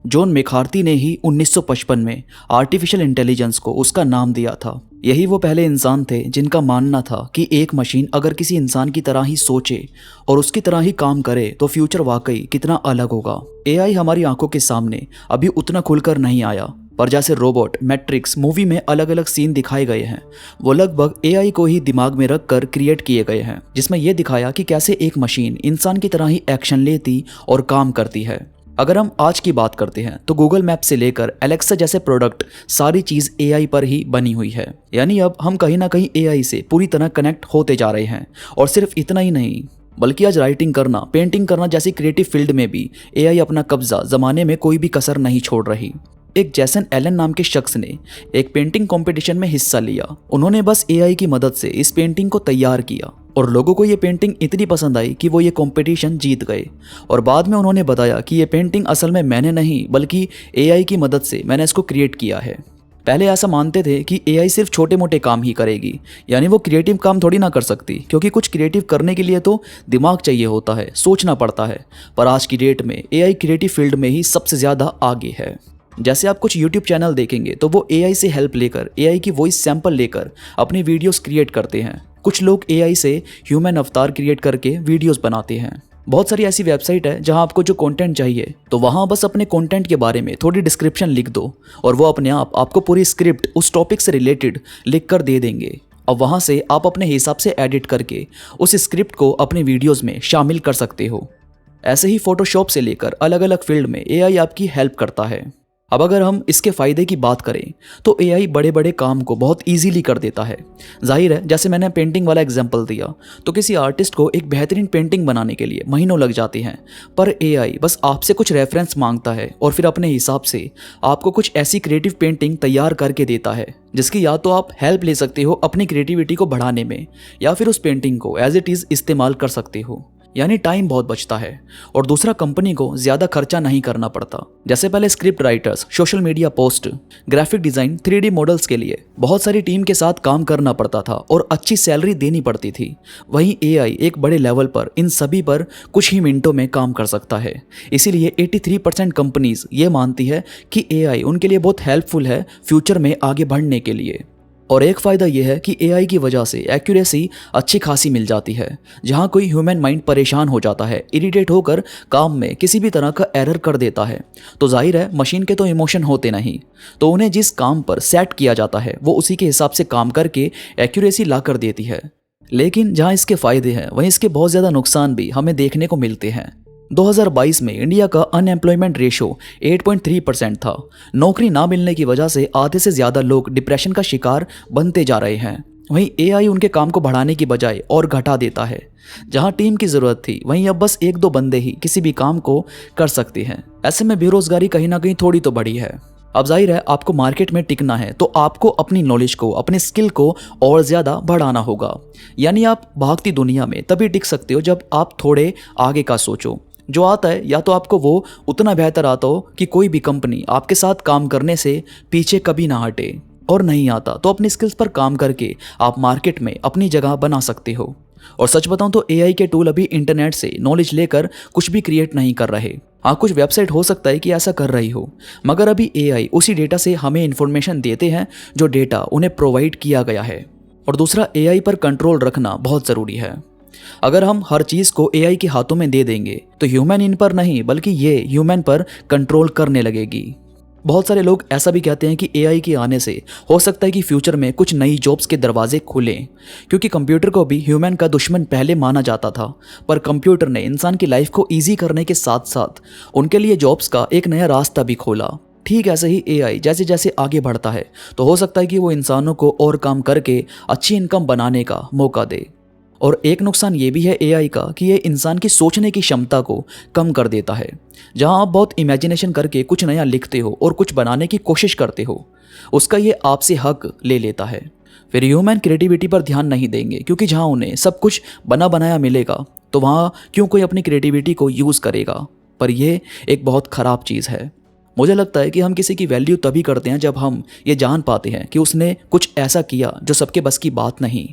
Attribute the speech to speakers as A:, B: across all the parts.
A: John McCarthy ने ही 1955 में artificial intelligence को उसका नाम दिया था। यही वो पहले इंसान थे जिनका मानना था कि एक मशीन अगर किसी इंसान की तरह ही सोचे और उसकी तरह ही काम करे तो फ्यूचर वाकई कितना अलग होगा। एआई हमारी आंखों के सामने अभी उतना खुलकर नहीं आया, पर जैसे रोबोट, मैट्रिक्स मूवी में अलग अलग सीन दिखाए गए हैं, वो लगभग एआई को ही दिमाग में रख कर क्रिएट किए गए हैं, जिसमें यह दिखाया कि कैसे एक मशीन इंसान की तरह ही एक्शन लेती और काम करती है। अगर हम आज की बात करते हैं तो गूगल मैप से लेकर एलेक्सा जैसे प्रोडक्ट सारी चीज एआई पर ही बनी हुई है। यानी अब हम कहीं ना कहीं एआई से पूरी तरह कनेक्ट होते जा रहे हैं। और सिर्फ इतना ही नहीं, बल्कि आज राइटिंग करना, पेंटिंग करना जैसी क्रिएटिव फील्ड में भी एआई अपना कब्जा जमाने में कोई भी कसर नहीं छोड़ रही। एक जैसन एलन नाम के शख्स ने एक पेंटिंग कंपटीशन में हिस्सा लिया। उन्होंने बस एआई की मदद से इस पेंटिंग को तैयार किया और लोगों को ये पेंटिंग इतनी पसंद आई कि वो ये कंपटीशन जीत गए। और बाद में उन्होंने बताया कि ये पेंटिंग असल में मैंने नहीं बल्कि एआई की मदद से मैंने इसको क्रिएट किया है। पहले ऐसा मानते थे कि एआई सिर्फ छोटे मोटे काम ही करेगी, यानी वो क्रिएटिव काम थोड़ी ना कर सकती, क्योंकि कुछ क्रिएटिव करने के लिए तो दिमाग चाहिए होता है, सोचना पड़ता है। पर आज की डेट में एआई क्रिएटिव फील्ड में ही सबसे ज़्यादा आगे है। जैसे आप कुछ YouTube चैनल देखेंगे तो वो एआई से हेल्प लेकर, एआई की वॉइस सैंपल लेकर अपनी वीडियोस क्रिएट करते हैं। कुछ लोग एआई से ह्यूमन अवतार क्रिएट करके वीडियोस बनाते हैं। बहुत सारी ऐसी वेबसाइट है जहां आपको जो कंटेंट चाहिए तो वहां बस अपने कंटेंट के बारे में थोड़ी डिस्क्रिप्शन लिख दो और वो अपने आप आपको पूरी स्क्रिप्ट उस टॉपिक से रिलेटेड लिख कर दे देंगे। अब वहां से आप अपने हिसाब से एडिट करके उस स्क्रिप्ट को अपने वीडियोज़ में शामिल कर सकते हो। ऐसे ही फोटोशॉप से लेकर अलग अलग फील्ड में एआई आपकी हेल्प करता है। अब अगर हम इसके फ़ायदे की बात करें तो एआई बड़े बड़े काम को बहुत इजीली कर देता है। जाहिर है, जैसे मैंने पेंटिंग वाला एग्जांपल दिया, तो किसी आर्टिस्ट को एक बेहतरीन पेंटिंग बनाने के लिए महीनों लग जाते हैं, पर एआई बस आपसे कुछ रेफरेंस मांगता है और फिर अपने हिसाब से आपको कुछ ऐसी क्रिएटिव पेंटिंग तैयार करके देता है जिसकी या तो आप हेल्प ले सकते हो अपनी क्रिएटिविटी को बढ़ाने में, या फिर उस पेंटिंग को एज इट इज़ इस्तेमाल कर सकते हो। यानी टाइम बहुत बचता है और दूसरा, कंपनी को ज़्यादा खर्चा नहीं करना पड़ता। जैसे पहले script writers, social media post, graphic design, 3D models के लिए बहुत सारी टीम के साथ काम करना पड़ता था और अच्छी सैलरी देनी पड़ती थी। वहीं एआई एक बड़े लेवल पर इन सभी पर कुछ ही मिनटों में काम कर सकता है। इसीलिए 83% कंपनीज ये मानती है कि एआई उनके लिए बहुत हेल्पफुल है फ्यूचर में आगे बढ़ने के लिए। और एक फ़ायदा यह है कि एआई की वजह से एक्यूरेसी अच्छी खासी मिल जाती है। जहां कोई ह्यूमन माइंड परेशान हो जाता है, इरिटेट होकर काम में किसी भी तरह का एरर कर देता है, तो जाहिर है मशीन के तो इमोशन होते नहीं, तो उन्हें जिस काम पर सेट किया जाता है वो उसी के हिसाब से काम करके एक्यूरेसी ला कर देती है। लेकिन जहाँ इसके फ़ायदे हैं वहीं इसके बहुत ज़्यादा नुकसान भी हमें देखने को मिलते हैं। 2022 में इंडिया का अनएम्प्लॉयमेंट रेशो 8.3% था। नौकरी ना मिलने की वजह से आधे से ज़्यादा लोग डिप्रेशन का शिकार बनते जा रहे हैं। वहीं एआई उनके काम को बढ़ाने की बजाय और घटा देता है। जहां टीम की ज़रूरत थी वहीं अब बस एक दो बंदे ही किसी भी काम को कर सकते हैं। ऐसे में बेरोजगारी कहीं ना कहीं थोड़ी तो बढ़ी है। अब जाहिर है आपको मार्केट में टिकना है तो आपको अपनी नॉलेज को, अपने स्किल को और ज़्यादा बढ़ाना होगा। यानी आप भागती दुनिया में तभी टिक सकते हो जब आप थोड़े आगे का सोचो। जो आता है या तो आपको वो उतना बेहतर आता हो कि कोई भी कंपनी आपके साथ काम करने से पीछे कभी ना हटे, और नहीं आता तो अपनी स्किल्स पर काम करके आप मार्केट में अपनी जगह बना सकते हो। और सच बताऊं तो एआई के टूल अभी इंटरनेट से नॉलेज लेकर कुछ भी क्रिएट नहीं कर रहे। हाँ, कुछ वेबसाइट हो सकता है कि ऐसा कर रही हो, मगर अभी एआई उसी डेटा से हमें इन्फॉर्मेशन देते हैं जो डेटा उन्हें प्रोवाइड किया गया है। और दूसरा, एआई पर कंट्रोल रखना बहुत ज़रूरी है। अगर हम हर चीज़ को एआई के हाथों में दे देंगे तो ह्यूमन इन पर नहीं बल्कि ये ह्यूमन पर कंट्रोल करने लगेगी। बहुत सारे लोग ऐसा भी कहते हैं कि एआई के आने से हो सकता है कि फ्यूचर में कुछ नई जॉब्स के दरवाजे खुलें, क्योंकि कंप्यूटर को भी ह्यूमन का दुश्मन पहले माना जाता था, पर कंप्यूटर ने इंसान की लाइफ को ईजी करने के साथ साथ उनके लिए जॉब्स का एक नया रास्ता भी खोला। ठीक ऐसे ही एआई जैसे जैसे आगे बढ़ता है तो हो सकता है कि वो इंसानों को और काम करके अच्छी इनकम बनाने का मौका दे। और एक नुकसान ये भी है एआई का कि ये इंसान की सोचने की क्षमता को कम कर देता है। जहां आप बहुत इमेजिनेशन करके कुछ नया लिखते हो और कुछ बनाने की कोशिश करते हो, उसका ये आपसे हक ले लेता है। फिर ह्यूमन क्रिएटिविटी पर ध्यान नहीं देंगे, क्योंकि जहां उन्हें सब कुछ बना बनाया मिलेगा तो वहां क्यों कोई अपनी क्रिएटिविटी को यूज़ करेगा। पर यह एक बहुत ख़राब चीज़ है। मुझे लगता है कि हम किसी की वैल्यू तभी करते हैं जब हम ये जान पाते हैं कि उसने कुछ ऐसा किया जो सबके बस की बात नहीं।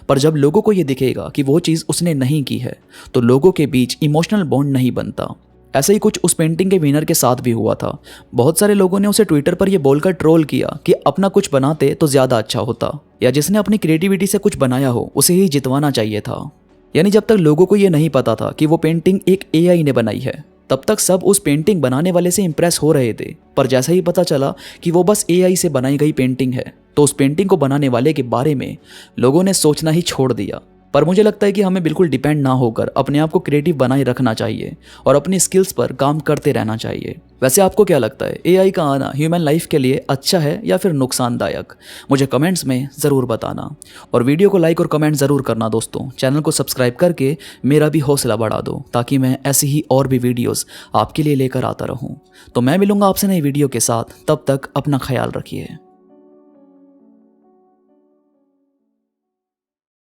A: पर जब लोगों को ये दिखेगा कि वो चीज़ उसने नहीं की है तो लोगों के बीच इमोशनल बॉन्ड नहीं बनता। ऐसा ही कुछ उस पेंटिंग के विनर के साथ भी हुआ था। बहुत सारे लोगों ने उसे ट्विटर पर यह बोलकर ट्रोल किया कि अपना कुछ बनाते तो ज़्यादा अच्छा होता, या जिसने अपनी क्रिएटिविटी से कुछ बनाया हो उसे ही जितवाना चाहिए था। यानी जब तक लोगों को ये नहीं पता था कि वो पेंटिंग एक एआई ने बनाई है, तब तक सब उस पेंटिंग बनाने वाले से इंप्रेस हो रहे थे। पर जैसा ही पता चला कि वो बस एआई से बनाई गई पेंटिंग है, तो उस पेंटिंग को बनाने वाले के बारे में लोगों ने सोचना ही छोड़ दिया। पर मुझे लगता है कि हमें बिल्कुल डिपेंड ना होकर अपने आप को क्रिएटिव बनाए रखना चाहिए और अपनी स्किल्स पर काम करते रहना चाहिए। वैसे आपको क्या लगता है, एआई का आना ह्यूमन लाइफ के लिए अच्छा है या फिर नुकसानदायक? मुझे कमेंट्स में ज़रूर बताना, और वीडियो को लाइक और कमेंट ज़रूर करना दोस्तों। चैनल को सब्सक्राइब करके मेरा भी हौसला बढ़ा दो, ताकि मैं ऐसी ही और भी वीडियोज़ आपके लिए लेकर आता रहूँ। तो मैं मिलूँगा आपसे नई वीडियो के साथ, तब तक अपना ख्याल रखिए।